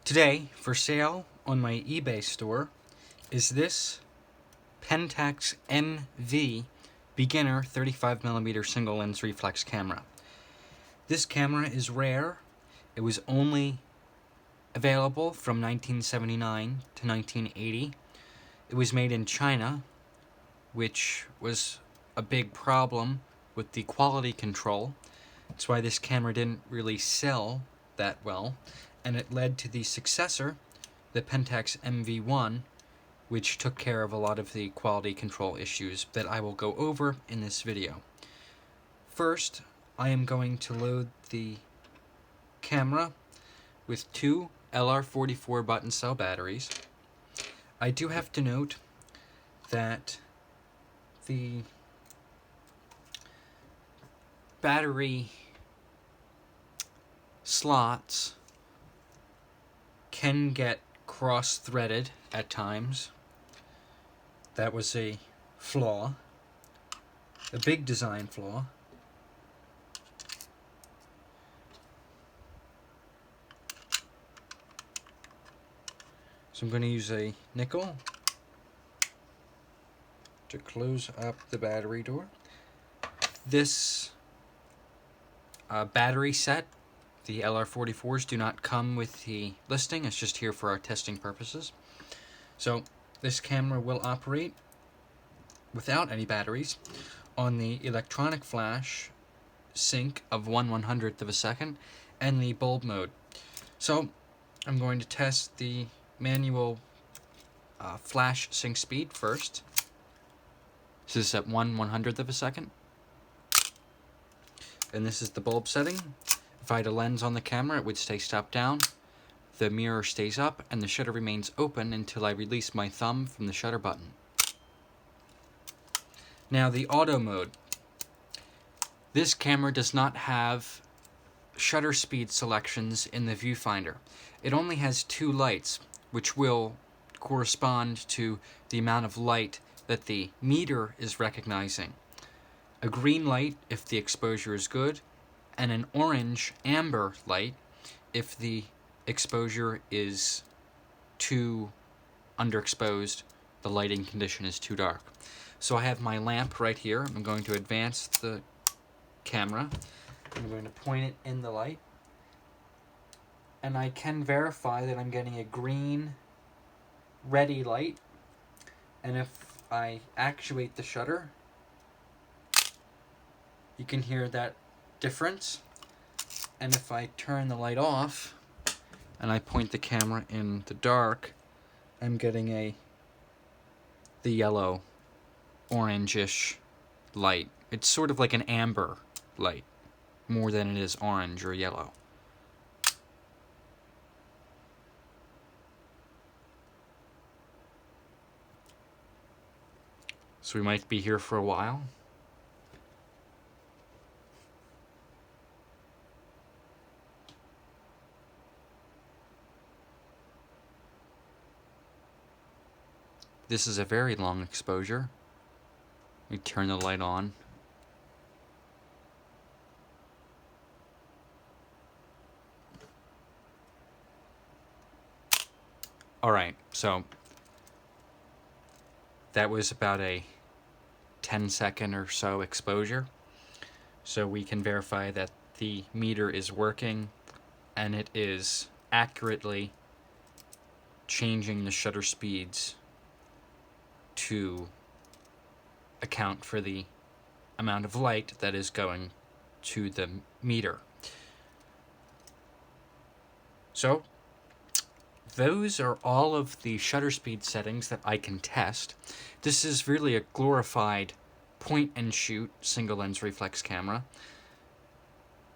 Today, for sale on my eBay store, is this Pentax MV Beginner 35mm single lens reflex camera. This camera is rare. It was only available from 1979 to 1980. It was made in China, which was a big problem with the quality control. That's why this camera didn't really sell that well, and it led to the successor, the Pentax MV1, which took care of a lot of the quality control issues that I will go over in this video. First, I am going to load the camera with two LR44 button cell batteries. I do have to note that the battery slots can get cross-threaded at times. That was a flaw, a big design flaw. So I'm going to use a nickel to close up the battery door. This battery set, the LR44s, do not come with the listing. It's just here for our testing purposes. So this camera will operate without any batteries on the electronic flash sync of 1/100th of a second and the bulb mode. So I'm going to test the manual flash sync speed first. This is at 1/100th of a second. And this is the bulb setting. If I had a lens on the camera, it would stay stop down. The mirror stays up, and the shutter remains open until I release my thumb from the shutter button. Now, the auto mode. This camera does not have shutter speed selections in the viewfinder. It only has two lights, which will correspond to the amount of light that the meter is recognizing. A green light if the exposure is good, and an orange amber light if the exposure is too underexposed, the lighting condition is too dark. So I have my lamp right here. I'm going to advance the camera. I'm going to point it in the light, and I can verify that I'm getting a green ready light, and if I actuate the shutter, you can hear that difference. And if I turn the light off and I point the camera in the dark, I'm getting the yellow orangish light. It's sort of like an amber light more than it is orange or yellow. So we might be here for a while. This is a very long exposure. We turn the light on. Alright, so that was about a 10-second or so exposure. So we can verify that the meter is working and it is accurately changing the shutter speeds to account for the amount of light that is going to the meter. So those are all of the shutter speed settings that I can test. This is really a glorified point-and-shoot single-lens reflex camera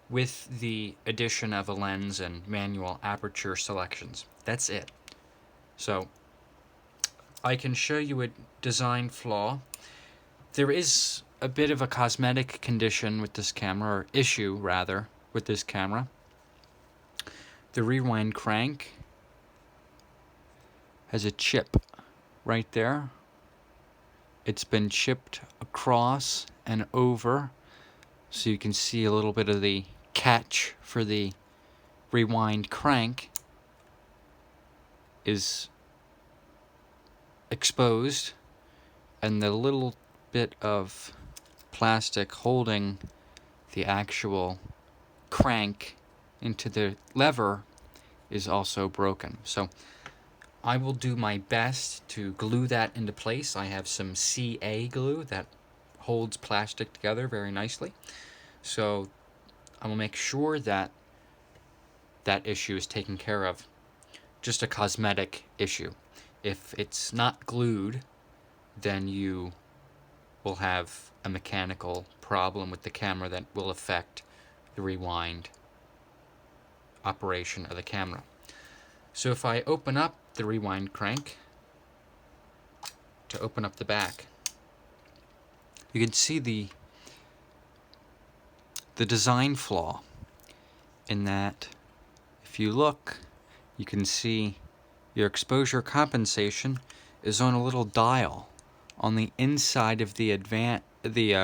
with the addition of a lens and manual aperture selections. That's it. So I can show you a design flaw. There is a bit of a cosmetic condition with this camera, or issue rather, with this camera. The rewind crank has a chip right there. It's been chipped across and over, so you can see a little bit of the catch for the rewind crank. is exposed, and the little bit of plastic holding the actual crank into the lever is also broken. So I will do my best to glue that into place. I have some CA glue that holds plastic together very nicely. So I will make sure that that issue is taken care of. Just a cosmetic issue. If it's not glued, then you will have a mechanical problem with the camera that will affect the rewind operation of the camera. So if I open up the rewind crank to open up the back, you can see the design flaw in that if you look, you can see your exposure compensation is on a little dial on the inside of the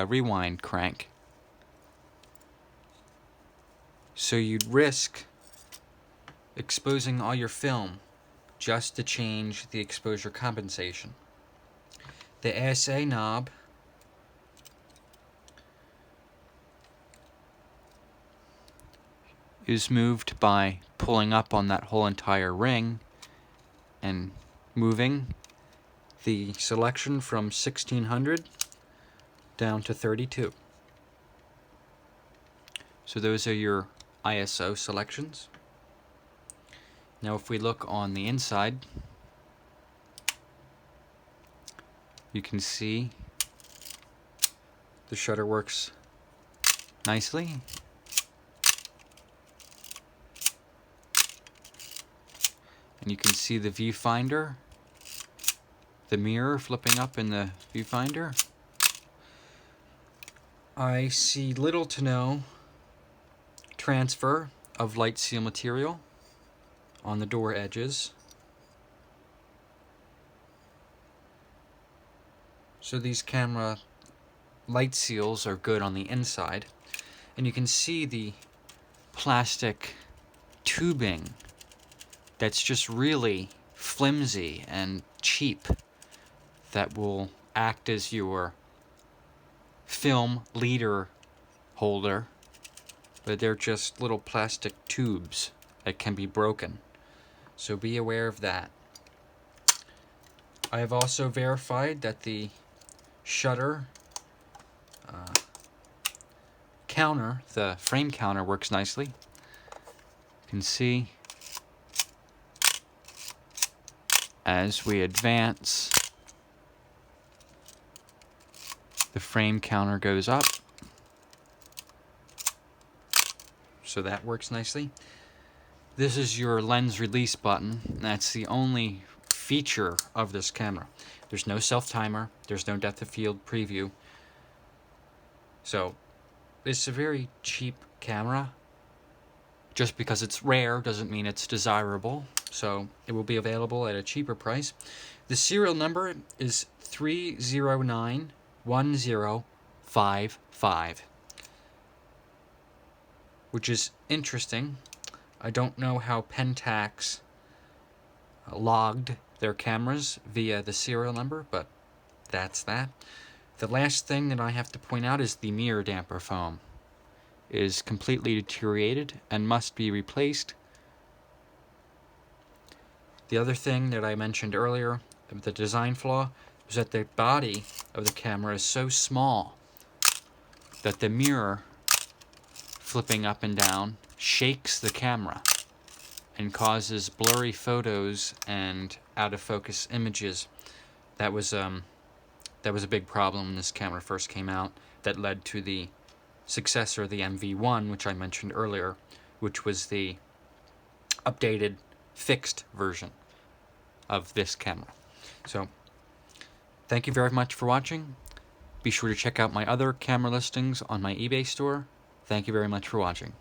rewind crank. So you'd risk exposing all your film just to change the exposure compensation. The ASA knob is moved by pulling up on that whole entire ring and moving the selection from 1600 down to 32. So those are your ISO selections. Now if we look on the inside, you can see the shutter works nicely. And you can see the viewfinder, the mirror flipping up in the viewfinder. I see little to no transfer of light seal material on the door edges. So these camera light seals are good on the inside. And you can see the plastic tubing that's just really flimsy and cheap that will act as your film leader holder, but they're just little plastic tubes that can be broken. So be aware of that. I have also verified that the shutter counter, the frame counter, works nicely. You can see as we advance, the frame counter goes up. So that works nicely. This is your lens release button. That's the only feature of this camera. There's no self-timer. There's no depth of field preview. So it's a very cheap camera. Just because it's rare doesn't mean it's desirable. So it will be available at a cheaper price. The serial number is 3091055, which is interesting. I don't know how Pentax logged their cameras via the serial number, but that's that. The last thing that I have to point out is the mirror damper foam is completely deteriorated and must be replaced. The other thing that I mentioned earlier, the design flaw, is that the body of the camera is so small that the mirror flipping up and down shakes the camera and causes blurry photos and out of focus images. That was a big problem when this camera first came out, that led to the successor, the MV1, which I mentioned earlier, which was the updated fixed version of this camera. So thank you very much for watching. Be sure to check out my other camera listings on my eBay store. Thank you very much for watching.